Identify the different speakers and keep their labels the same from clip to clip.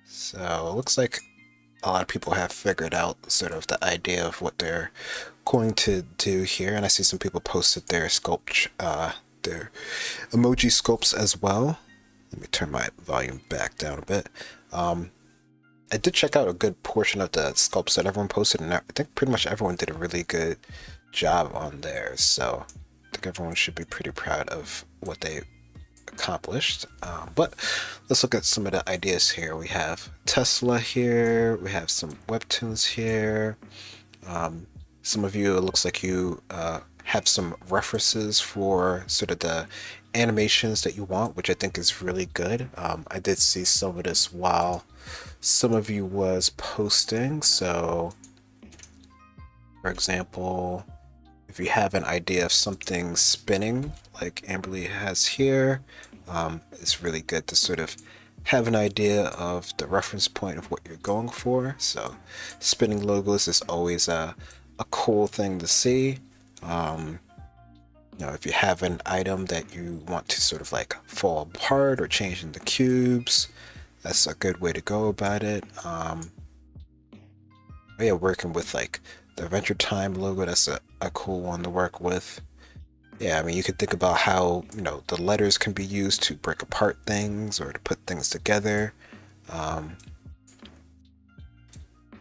Speaker 1: So it looks like a lot of people have figured out sort of the idea of what they're going to do here, and I see some people posted their emoji sculpts as well. Let me turn my volume back down a bit. Um, I did check out a good portion of the sculpts that everyone posted, and I think pretty much everyone did a really good job on theirs. So I think everyone should be pretty proud of what they accomplished. But let's look at some of the ideas here. We have Tesla here. We have some webtoons here. Some of you, it looks like you have some references for sort of the animations that you want, which I think is really good. I did see some of this while some of you was posting. So, for example, if you have an idea of something spinning, like Amberly has here, it's really good to sort of have an idea of the reference point of what you're going for. So, spinning logos is always a cool thing to see. If you have an item that you want to sort of like fall apart or change into cubes, that's a good way to go about it. Yeah, working with like the Adventure Time logo, that's a cool one to work with. Yeah, I mean, you could think about how, the letters can be used to break apart things or to put things together. Um,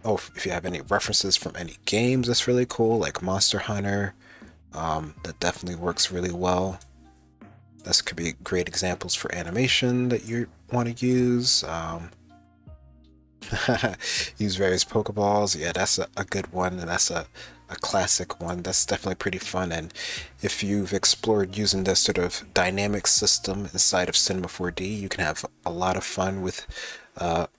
Speaker 1: oh, if you have any references from any games, that's really cool, like Monster Hunter. That definitely works really well. This could be great examples for animation that you want to use. Use various Pokeballs. Yeah, that's a good one, and that's a classic one. That's definitely pretty fun. And if you've explored using this sort of dynamic system inside of Cinema 4D, you can have a lot of fun with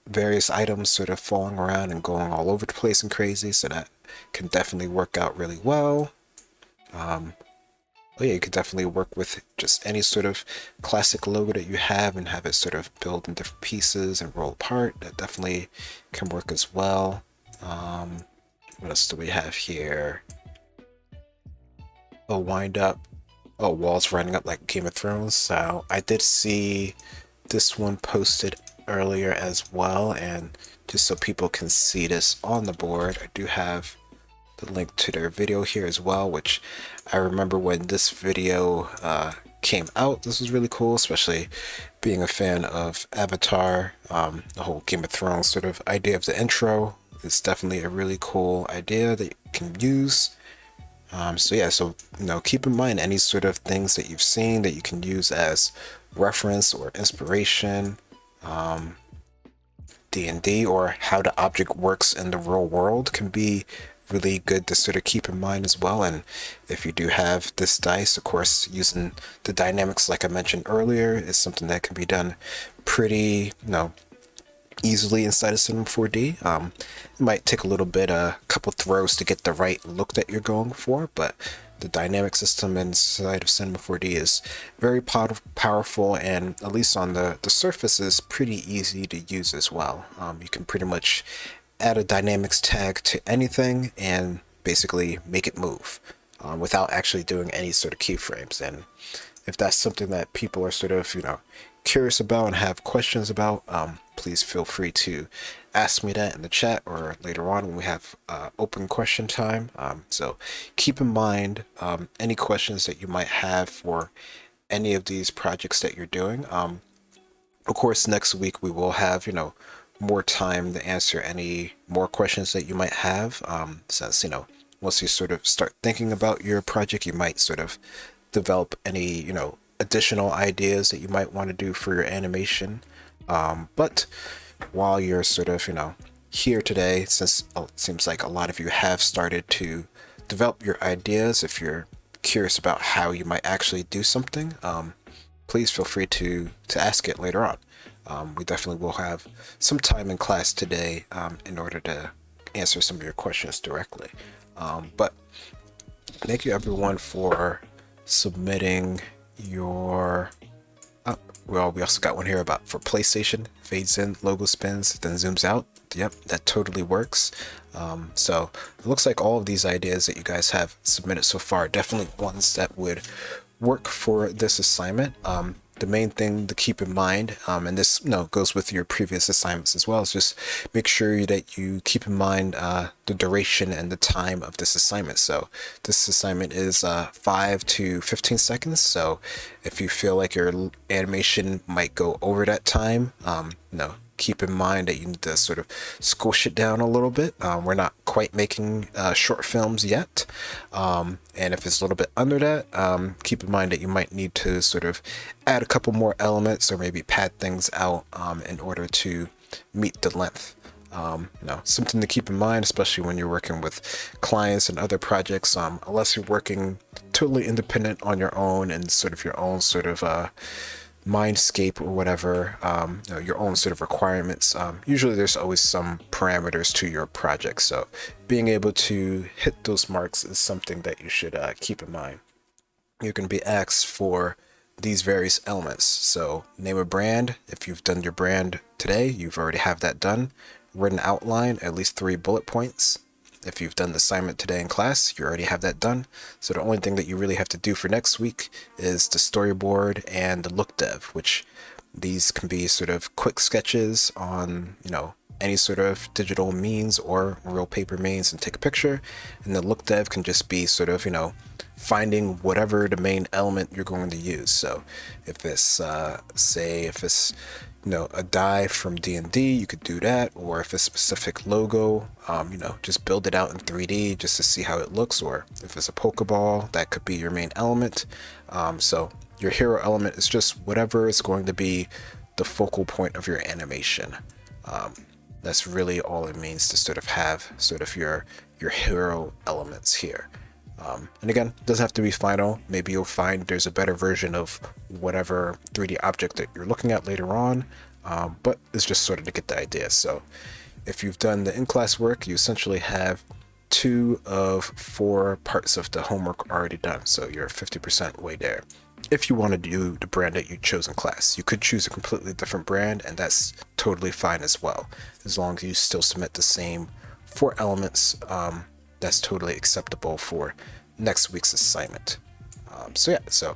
Speaker 1: various items sort of falling around and going all over the place and crazy. So that can definitely work out really well. Oh yeah, you could definitely work with just any sort of classic logo that you have and have it sort of build in different pieces and roll apart. That definitely can work as well. What else do we have here? Oh, wind up. Oh, walls running up like Game of Thrones. So I did see this one posted earlier as well, and just so people can see this on the board, I do have the link to their video here as well, which I remember when this video came out. This was really cool, especially being a fan of Avatar. The whole Game of Thrones sort of idea of the intro is definitely a really cool idea that you can use. So keep in mind any sort of things that you've seen that you can use as reference or inspiration. D&D or how the object works in the real world can be really good to sort of keep in mind as well. And if you do have this dice, of course, using the dynamics like I mentioned earlier is something that can be done pretty, easily inside of Cinema 4D. It might take a little bit, a couple throws to get the right look that you're going for, but the dynamic system inside of Cinema 4D is very powerful, and at least on the surface is pretty easy to use as well. You can pretty much add a dynamics tag to anything and basically make it move without actually doing any sort of keyframes. And if that's something that people are sort of, curious about and have questions about, please feel free to ask me that in the chat or later on when we have open question time. So keep in mind any questions that you might have for any of these projects that you're doing. Of course, next week we will have, more time to answer any more questions that you might have. Since, once you sort of start thinking about your project, you might sort of develop any, additional ideas that you might want to do for your animation. But while you're sort of, here today, since it seems like a lot of you have started to develop your ideas, if you're curious about how you might actually do something, please feel free to ask it later on. We definitely will have some time in class today in order to answer some of your questions directly. But thank you everyone for submitting your... well, we also got one here about for PlayStation. Fades in, logo spins, then zooms out. Yep, that totally works. So it looks like all of these ideas that you guys have submitted so far are definitely ones that would work for this assignment. the main thing to keep in mind, and this goes with your previous assignments as well, is just make sure that you keep in mind the duration and the time of this assignment. So this assignment is 5 to 15 seconds. So if you feel like your animation might go over that time, keep in mind that you need to sort of squish it down a little bit. We're not quite making short films yet. And if it's a little bit under that, keep in mind that you might need to sort of add a couple more elements or maybe pad things out in order to meet the length. Something to keep in mind, especially when you're working with clients and other projects, unless you're working totally independent on your own and sort of your own sort of mindscape or whatever, your own sort of requirements. Usually there's always some parameters to your project. So being able to hit those marks is something that you should keep in mind. You're going to be asked for these various elements. So name a brand. If you've done your brand today, you've already have that done. Written outline, at least 3 bullet points. If you've done the assignment today in class, you already have that done. So the only thing that you really have to do for next week is the storyboard and the look dev, which these can be sort of quick sketches on, any sort of digital means or real paper means and take a picture. And the look dev can just be sort of, finding whatever the main element you're going to use. So if it's, if it's, a die from D&D, you could do that. Or if it's a specific logo, just build it out in 3D just to see how it looks. Or if it's a Pokeball, that could be your main element. So your hero element is just whatever is going to be the focal point of your animation. That's really all it means to sort of have sort of your hero elements here. And again, it doesn't have to be final. Maybe you'll find there's a better version of whatever 3D object that you're looking at later on, but it's just sort of to get the idea. So if you've done the in-class work, you essentially have 2 of 4 parts of the homework already done. So you're 50% way there. If you want to do the brand that you chose in class, you could choose a completely different brand, and that's totally fine as well. As long as you still submit the same 4 elements, that's totally acceptable for next week's assignment. So